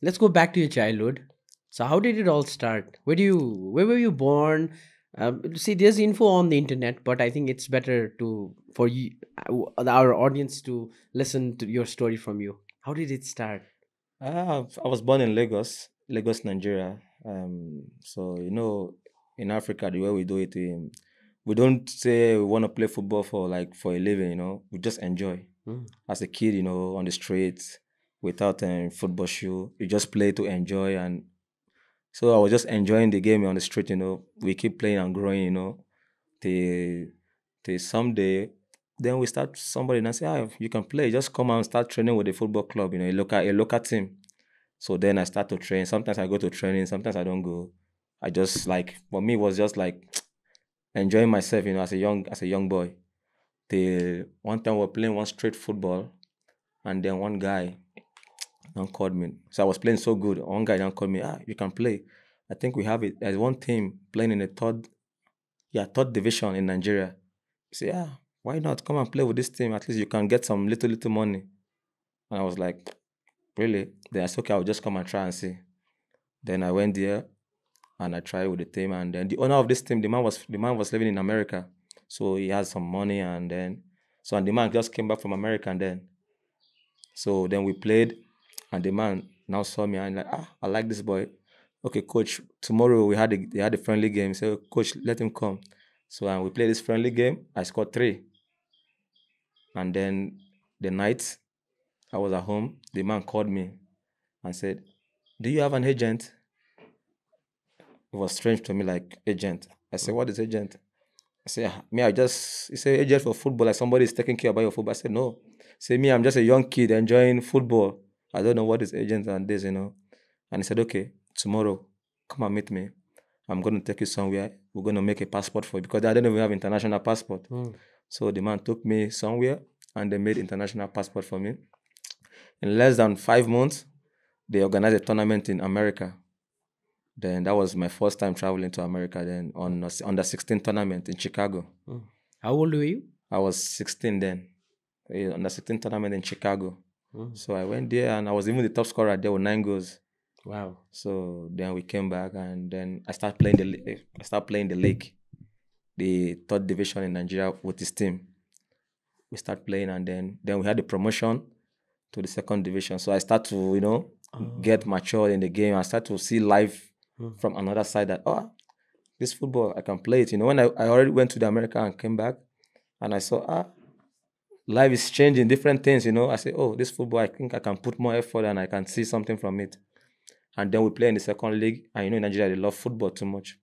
let's go back to your childhood. So how did it all start? Where were you born? See, there's info on the internet, but I think it's better to for you, our audience, to listen to your story from you. How did it start? I was born in Lagos, Nigeria. So in Africa, the way we do it, we don't say we want to play football for a living. We just enjoy. Mm. As a kid, on the streets without a football shoe, you just play to enjoy. And so I was just enjoying the game on the street. We keep playing and growing. Till till someday, then we start somebody and I say, you can play. Just come out and start training with the football club. A local team. So then I start to train. Sometimes I go to training, sometimes I don't go. I just like for me it was just like enjoying myself, as a young boy. The one time we were playing one straight football and then one guy now called me. So I was playing so good. One guy now called me, you can play. I think we have it. There's one team playing in the third division in Nigeria. He said, why not? Come and play with this team. At least you can get some little money. And I was like, really? Then I said, okay, I'll just come and try and see. Then I went there and I tried with the team. And then the owner of this team, the man was living in America, so he had some money. And the man just came back from America. And then we played, and the man now saw me and like, I like this boy. Okay, coach. Tomorrow they had a friendly game. So coach, let him come. So and we played this friendly game. I scored three, and then the night I was at home, the man called me and said, "Do you have an agent?" It was strange to me, like agent. I said, "What is agent?" I said, "Me, I just," he said, "agent for football, like somebody is taking care about your football." I said, "No." Say, "Me, I'm just a young kid enjoying football. I don't know what is agent and this." And he said, "Okay, tomorrow, come and meet me. I'm going to take you somewhere. We're going to make a passport for you because I don't even have international passport." Mm. So the man took me somewhere and they made international passport for me. In less than 5 months, they organized a tournament in America. Then that was my first time traveling to America. Then on the 16 tournament in Chicago. Mm. How old were you? I was 16 then. On the 16 tournament in Chicago. Mm. So I went there and I was even the top scorer there with 9 goals. Wow. So then we came back and then I started playing the league, the third division in Nigeria with his team. We start playing and then we had the promotion to the second division. So I start to get Oh. matured in the game. I start to see life Mm. from another side that this football I can play it. When I already went to the America and came back and I saw life is changing, different things. I say, this football I think I can put more effort and I can see something from it. And then we play in the second league. And in Nigeria they love football too much.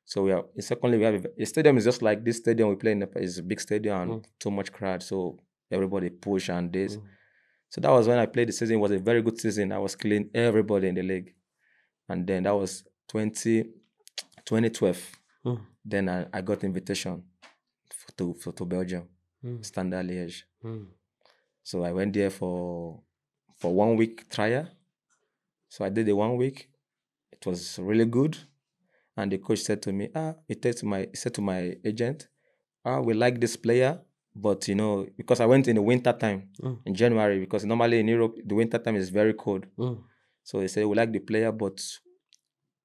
So we are in second league. We have a stadium is just like this stadium we play in. Is a big stadium and Mm. too much crowd. So everybody push and this. Mm. So that was when I played the season. It was a very good season. I was killing everybody in the league. And then that was 2012. Mm. Then I got invitation to Belgium, Mm. Standard Liège. Mm. So I went there for 1 week trial. So I did the 1 week. It was really good. And the coach said to me, he said to my agent, we like this player, but because I went in the winter time Mm. in January, because normally in Europe the winter time is very cold. Mm. So he said we like the player, but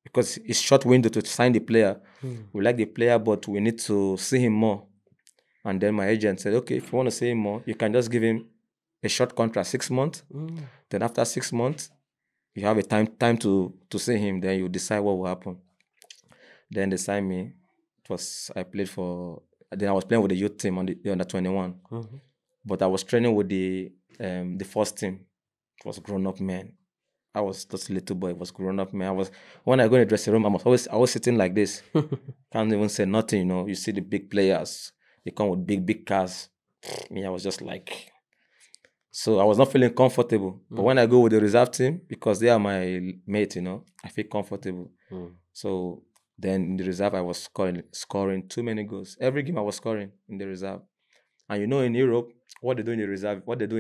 because it's short window to sign the player, Mm. we like the player, but we need to see him more. And then my agent said, okay, if you want to see him more, you can just give him a short contract, 6 months. Mm. Then after 6 months, you have a time to see him. Then you decide what will happen. Then they signed me. It was I played for. Then I was playing with the youth team on the under 21, Mhm. but I was training with the first team. It was grown up men. I was just a little boy. It was grown up man. I was when I go in the dressing room, I was sitting like this. Can't even say nothing. You see the big players. They come with big cars. Me, I was just like. So I was not feeling comfortable. But Mm. when I go with the reserve team, because they are my mate, I feel comfortable. Mm. So then in the reserve, I was scoring too many goals. Every game I was scoring in the reserve. And in Europe, what they do in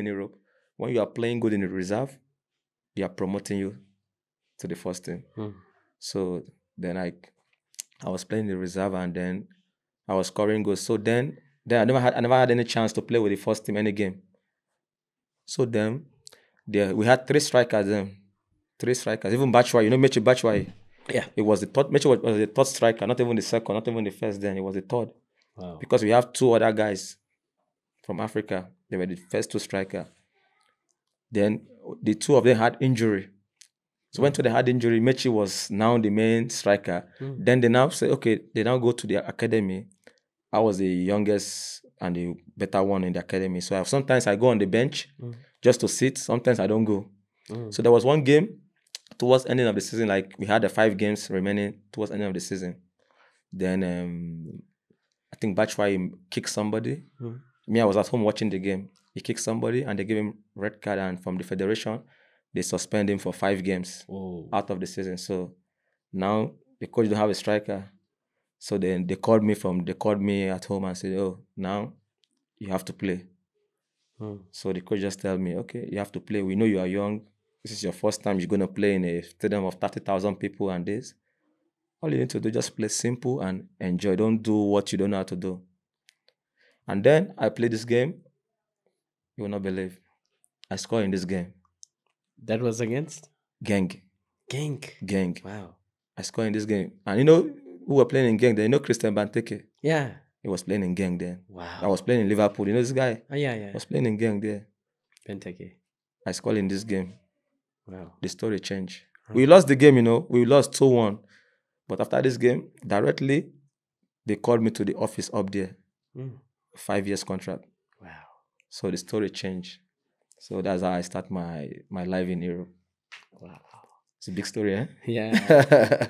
Europe, when you are playing good in the reserve, they are promoting you to the first team. Mm. So then I was playing the reserve and then I was scoring goals. So then I never had any chance to play with the first team any game. So then we had three strikers then. three strikers. Even Batshuayi, you know Mechi Batshuayi. Yeah. It was the third. Mechi was the third striker, not even the second, not even the first. Then it was the third Wow. because we have two other guys from Africa. They were the first two striker. Then the two of them had injury. So when they had injury, Mechi was now the main striker. Then they now say, okay, they now go to the academy. I was the youngest and the better one in the academy. So sometimes I go on the bench just to sit. Sometimes I don't go. So there was one game towards ending of the season, like we had the 5 games remaining towards ending of the season. Then I think Batshuayi kicked somebody. Me, I was at home watching the game. He kicked somebody and they gave him red card, and from the federation, they suspend him for 5 games out of the season. So now the coach don't have a striker. So then they called me at home and said, oh, now you have to play. So the coach just tell me, okay, you have to play. We know you are young. This is your first time you're going to play in a stadium of 30,000 people and this. All you need to do, just play simple and enjoy. Don't do what you don't know how to do. And then I played this game. You will not believe. I scored in this game. That was against Genk. Genk. Wow. I scored in this game. And you know who were playing in Genk then? You know Christian Benteke? Yeah. He was playing in Genk then. Wow. I was playing in Liverpool. You know this guy? Oh, yeah. I was playing in Genk there. Benteke. I scored in this game. Wow. The story changed. We lost the game, you know. We lost 2-1. But after this game, directly, they called me to the office up there. 5 years contract. Wow. So the story changed. So that's how I start my life in Europe. Wow. It's a big story, eh? Yeah.